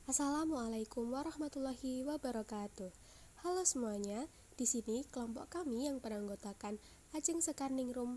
Assalamualaikum warahmatullahi wabarakatuh. Halo semuanya, di sini kelompok kami yang beranggotakan Ajeng Sekarningrum,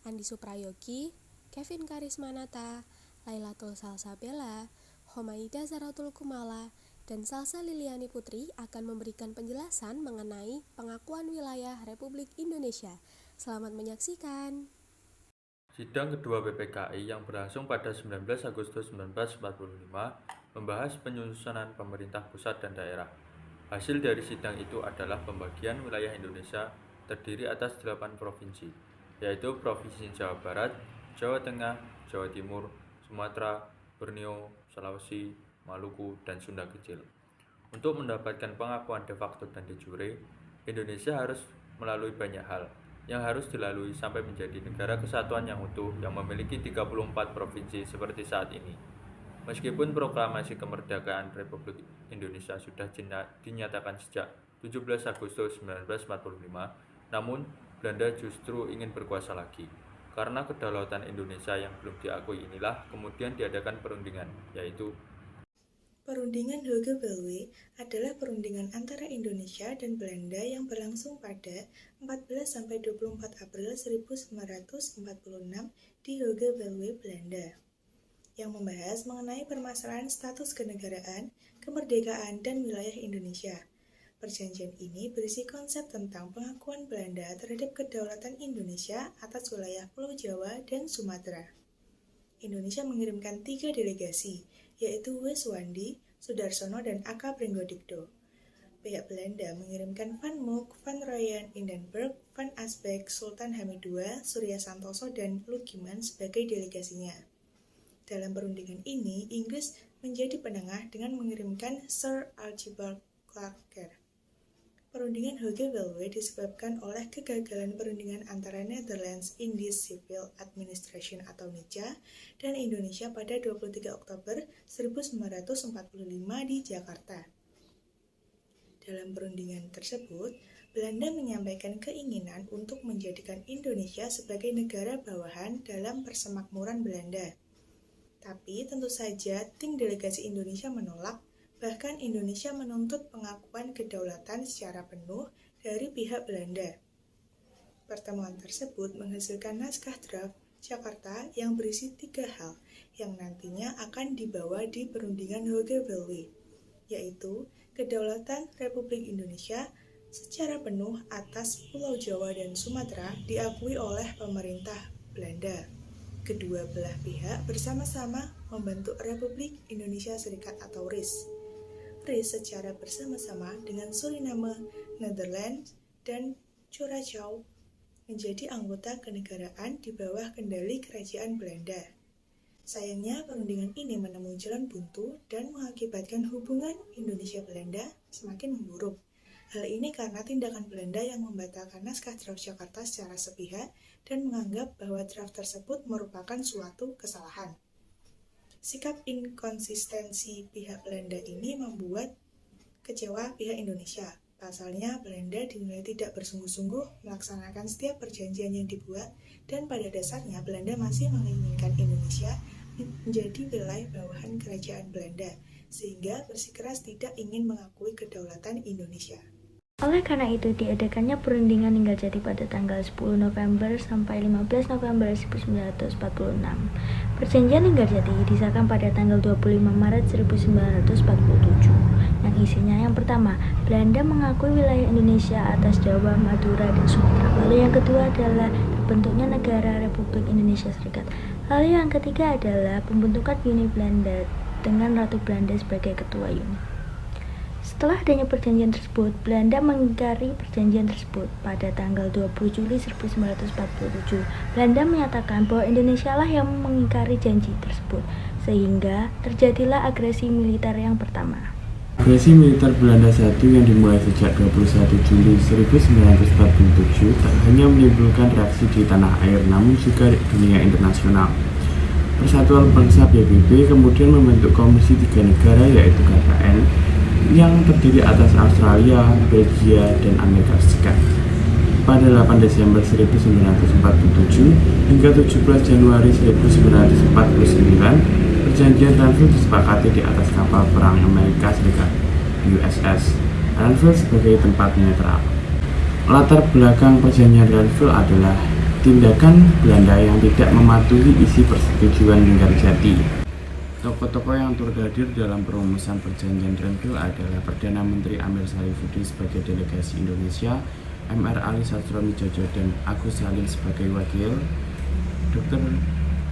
Andi Suprayogi, Kevin Karismanata, Lailatul Salsabella, Homaida Zaratul Kumala, dan Salsa Liliani Putri akan memberikan penjelasan mengenai pengakuan wilayah Republik Indonesia. Selamat menyaksikan. Sidang kedua PPKI yang berlangsung pada 19 Agustus 1945 membahas penyusunan pemerintah pusat dan daerah. Hasil dari sidang itu adalah pembagian wilayah Indonesia terdiri atas 8 provinsi, yaitu Provinsi Jawa Barat, Jawa Tengah, Jawa Timur, Sumatera, Borneo, Sulawesi, Maluku, dan Sunda Kecil. Untuk mendapatkan pengakuan de facto dan de jure, Indonesia harus melalui banyak hal yang harus dilalui sampai menjadi negara kesatuan yang utuh yang memiliki 34 provinsi seperti saat ini. Meskipun proklamasi kemerdekaan Republik Indonesia sudah dinyatakan sejak 17 Agustus 1945, namun Belanda justru ingin berkuasa lagi. Karena kedaulatan Indonesia yang belum diakui inilah kemudian diadakan perundingan, yaitu Perundingan Hooge-Belwe adalah perundingan antara Indonesia dan Belanda yang berlangsung pada 14–24 April 1946 di Hooge-Belwe, Belanda, yang membahas mengenai permasalahan status kenegaraan, kemerdekaan, dan wilayah Indonesia. Perjanjian ini berisi konsep tentang pengakuan Belanda terhadap kedaulatan Indonesia atas wilayah Pulau Jawa dan Sumatera. Indonesia mengirimkan 3 delegasi, yaitu W. Suwandi, Sudarsono, dan A.K. Pringgodikdo. Pihak Belanda mengirimkan Van Mook, Van Rooyen, Hindenburg, Van Asbeck, Sultan Hamid II, Surya Santoso, dan Lugiman sebagai delegasinya. Dalam perundingan ini, Inggris menjadi penengah dengan mengirimkan Sir Archibald Clarke. Perundingan Hooge-Belwe disebabkan oleh kegagalan perundingan antara Netherlands Indies Civil Administration atau NICA dan Indonesia pada 23 Oktober 1945 di Jakarta. Dalam perundingan tersebut, Belanda menyampaikan keinginan untuk menjadikan Indonesia sebagai negara bawahan dalam persemakmuran Belanda. Tapi tentu saja tim delegasi Indonesia menolak. Bahkan Indonesia menuntut pengakuan kedaulatan secara penuh dari pihak Belanda. Pertemuan tersebut menghasilkan naskah draft Jakarta yang berisi 3 hal yang nantinya akan dibawa di perundingan Hooge-Belwe, yaitu kedaulatan Republik Indonesia secara penuh atas Pulau Jawa dan Sumatera diakui oleh pemerintah Belanda. Kedua belah pihak bersama-sama membentuk Republik Indonesia Serikat atau RIS. RIS secara bersama-sama dengan Suriname, Netherlands, dan Curaçao menjadi anggota kenegaraan di bawah kendali kerajaan Belanda. Sayangnya perundingan ini menemui jalan buntu dan mengakibatkan hubungan Indonesia-Belanda semakin memburuk. Hal ini karena tindakan Belanda yang membatalkan naskah draft Jakarta secara sepihak dan menganggap bahwa draft tersebut merupakan suatu kesalahan. Sikap inkonsistensi pihak Belanda ini membuat kecewa pihak Indonesia. Pasalnya, Belanda dinilai tidak bersungguh-sungguh melaksanakan setiap perjanjian yang dibuat, dan pada dasarnya Belanda masih menginginkan Indonesia menjadi wilayah bawahan kerajaan Belanda, sehingga bersikeras tidak ingin mengakui kedaulatan Indonesia. Oleh karena itu, diadakannya perundingan Ninggarjati pada tanggal 10 November sampai 15 November 1946. Perjanjian Ninggarjati disahkan pada tanggal 25 Maret 1947, yang isinya yang pertama, Belanda mengakui wilayah Indonesia atas Jawa, Madura, dan Sumatera. Lalu yang kedua adalah terbentuknya negara Republik Indonesia Serikat. Lalu yang ketiga adalah pembentukan Uni Belanda dengan Ratu Belanda sebagai ketua Uni. Setelah adanya perjanjian tersebut, Belanda mengingkari perjanjian tersebut. Pada tanggal 20 Juli 1947, Belanda menyatakan bahwa Indonesia lah yang mengingkari janji tersebut, sehingga terjadilah agresi militer yang pertama. Agresi militer Belanda I yang dimulai sejak 21 Juli 1947 tak hanya menimbulkan reaksi di tanah air, namun juga di dunia internasional. Persatuan Bangsa PBB kemudian membentuk Komisi 3 negara, yaitu KKN, yang terdiri atas Australia, Belgia, dan Amerika Serikat. Pada 8 Desember 1947 hingga 17 Januari 1949, Perjanjian Renville disepakati di atas kapal perang Amerika Serikat USS Renville sebagai tempat netral. Latar belakang perjanjian Renville adalah tindakan Belanda yang tidak mematuhi isi persetujuan Linggarjati. Tokoh-tokoh yang turut hadir dalam perumusan perjanjian Renville adalah Perdana Menteri Amir Sarifuddin sebagai delegasi Indonesia, Mr. Ali Sastromijojo dan Agus Salim sebagai wakil, Dr.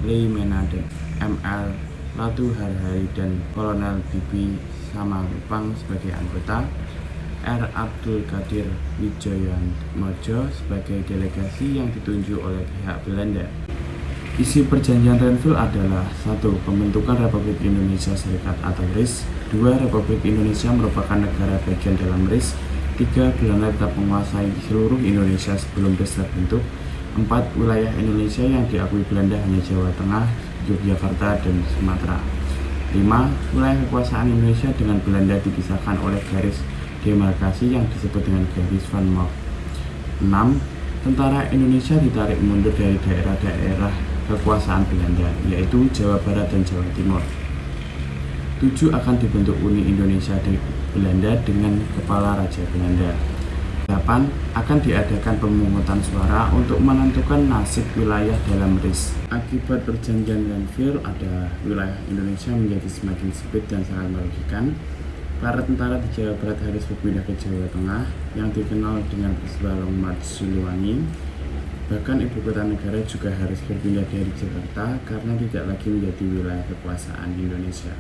Lei Mena dan Mr. Latu Harhari dan Kolonel Bibi Samarupang sebagai anggota, R. Abdul Qadir Wijoyanmojo sebagai delegasi yang ditunjuk oleh pihak Belanda. Isi perjanjian Renville adalah 1. Pembentukan Republik Indonesia Serikat atau RIS. 2. Republik Indonesia merupakan negara bagian dalam RIS. 3. Belanda tetap menguasai seluruh Indonesia sebelum RIS terbentuk. 4. Wilayah Indonesia yang diakui Belanda hanya Jawa Tengah, Yogyakarta, dan Sumatera. 5. Wilayah kekuasaan Indonesia dengan Belanda dipisahkan oleh garis demarkasi yang disebut dengan garis Van Mock. 6. Tentara Indonesia ditarik mundur dari daerah-daerah kekuasaan Belanda, yaitu Jawa Barat dan Jawa Timur. 7. Akan dibentuk Uni Indonesia dari Belanda dengan Kepala Raja Belanda. 8. Akan diadakan pemungutan suara untuk menentukan nasib wilayah dalam RIS. Akibat perjanjian Renville, ada wilayah Indonesia menjadi semakin sempit dan sangat merugikan. Para tentara di Jawa Barat harus berpindah ke Jawa Tengah yang dikenal dengan peristiwa Long March Siliwangi. Bahkan ibu kota negara juga harus berpindah dari Jakarta karena tidak lagi menjadi wilayah kekuasaan Indonesia.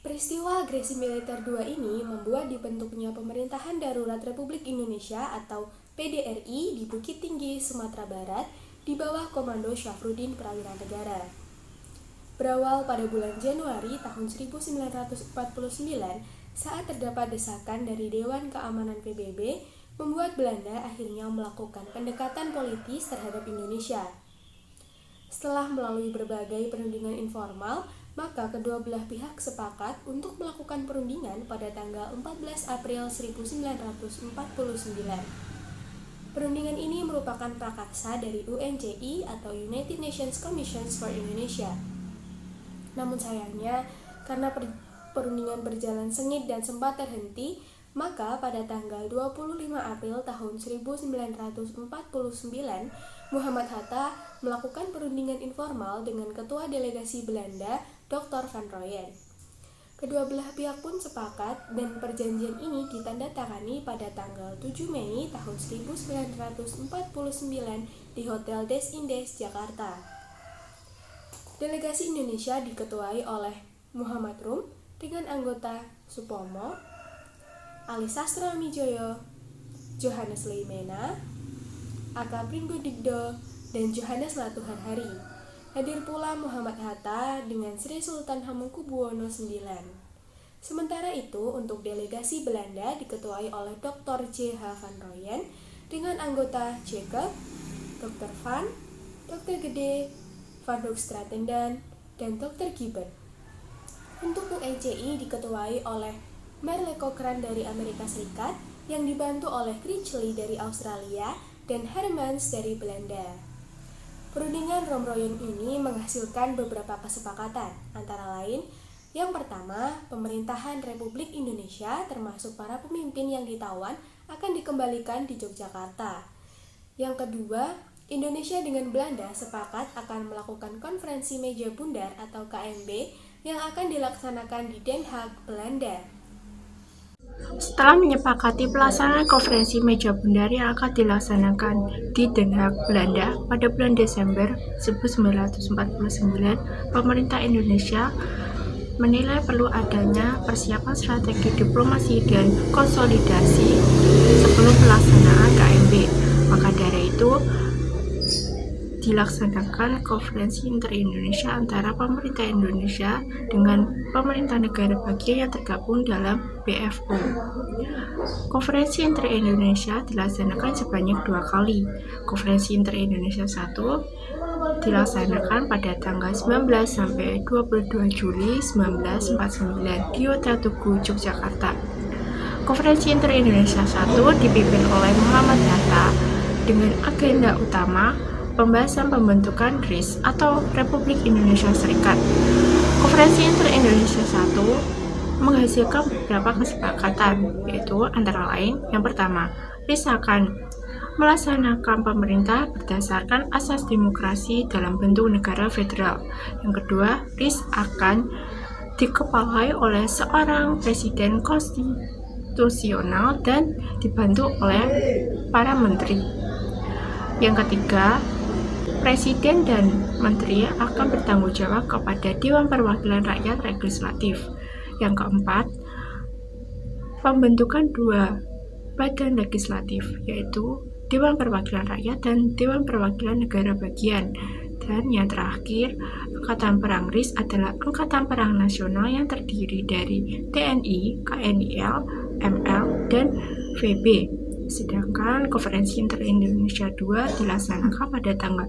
Peristiwa agresi militer 2 ini membuat dibentuknya Pemerintahan Darurat Republik Indonesia atau PDRI di Bukit Tinggi, Sumatera Barat di bawah komando Syafruddin Prawira Negara. Berawal pada bulan Januari tahun 1949 saat terdapat desakan dari Dewan Keamanan PBB membuat Belanda akhirnya melakukan pendekatan politis terhadap Indonesia. Setelah melalui berbagai perundingan informal, maka kedua belah pihak sepakat untuk melakukan perundingan pada tanggal 14 April 1949. Perundingan ini merupakan prakarsa dari UNCI atau United Nations Commissions for Indonesia. Namun sayangnya, karena perundingan berjalan sengit dan sempat terhenti, maka pada tanggal 25 April tahun 1949, Muhammad Hatta melakukan perundingan informal dengan Ketua Delegasi Belanda, Dr. Van Rooyen. Kedua belah pihak pun sepakat dan perjanjian ini ditandatangani pada tanggal 7 Mei tahun 1949 di Hotel Des Indes, Jakarta. Delegasi Indonesia diketuai oleh Muhammad Rum dengan anggota Supomo, Ali Sastromijojo, Johannes Lei Mena, Aka Pringgodigdo, dan Johannes Latu Harhari. Hadir pula Muhammad Hatta dengan Sri Sultan Hamengkubuwono IX. Sementara itu, untuk delegasi Belanda diketuai oleh Dr. J.H. Van Rooyen dengan anggota Jacob, Dr. Van, Dr. Gede, Van Hoogstratendan, dan Dr. Gibbon. Untuk UNCI diketuai oleh Merle Cochrane dari Amerika Serikat yang dibantu oleh Critchley dari Australia dan Hermans dari Belanda. Perundingan Romroyen ini menghasilkan beberapa kesepakatan, antara lain, yang pertama, pemerintahan Republik Indonesia termasuk para pemimpin yang ditawan akan dikembalikan di Yogyakarta. Yang kedua, Indonesia dengan Belanda sepakat akan melakukan konferensi meja bundar atau KMB yang akan dilaksanakan di Den Haag, Belanda. Setelah menyepakati pelaksanaan konferensi meja bundar yang akan dilaksanakan di Den Haag, Belanda pada bulan Desember 1949, pemerintah Indonesia menilai perlu adanya persiapan strategi diplomasi dan konsolidasi sebelum pelaksanaan KMB. Maka dari itu, dilaksanakan konferensi inter-Indonesia antara pemerintah Indonesia dengan pemerintah negara bagian yang tergabung dalam BFO. Konferensi inter-Indonesia dilaksanakan sebanyak 2 kali. Konferensi inter-Indonesia 1 dilaksanakan pada tanggal 19 sampai 22 Juli 1949 di Hotel Tugu, Yogyakarta. Konferensi inter-Indonesia 1 dipimpin oleh Muhammad Hatta dengan agenda utama pembahasan pembentukan RIS atau Republik Indonesia Serikat. Konferensi Inter-Indonesia 1 menghasilkan beberapa kesepakatan, yaitu antara lain yang pertama, RIS akan melaksanakan pemerintah berdasarkan asas demokrasi dalam bentuk negara federal. Yang kedua, RIS akan dikepalai oleh seorang presiden konstitusional dan dibantu oleh para menteri. Yang ketiga, presiden dan menteri akan bertanggung jawab kepada Dewan Perwakilan Rakyat Legislatif. Yang keempat, pembentukan dua badan legislatif, yaitu Dewan Perwakilan Rakyat dan Dewan Perwakilan Negara Bagian. Dan yang terakhir, Angkatan Perang RIS adalah Angkatan Perang Nasional yang terdiri dari TNI, KNIL, ML, dan VB. Sedangkan Konferensi Inter-Indonesia 2 dilaksanakan pada tanggal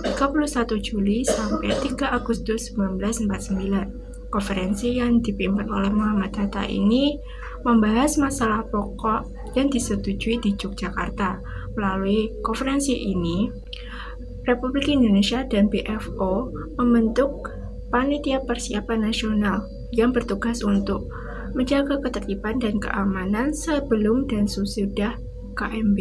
31 Juli sampai 3 Agustus 1949. Konferensi yang dipimpin oleh Muhammad Hatta ini membahas masalah pokok yang disetujui di Yogyakarta. Melalui konferensi ini, Republik Indonesia dan BFO membentuk Panitia Persiapan Nasional yang bertugas untuk menjaga ketertiban dan keamanan sebelum dan sesudah KMB.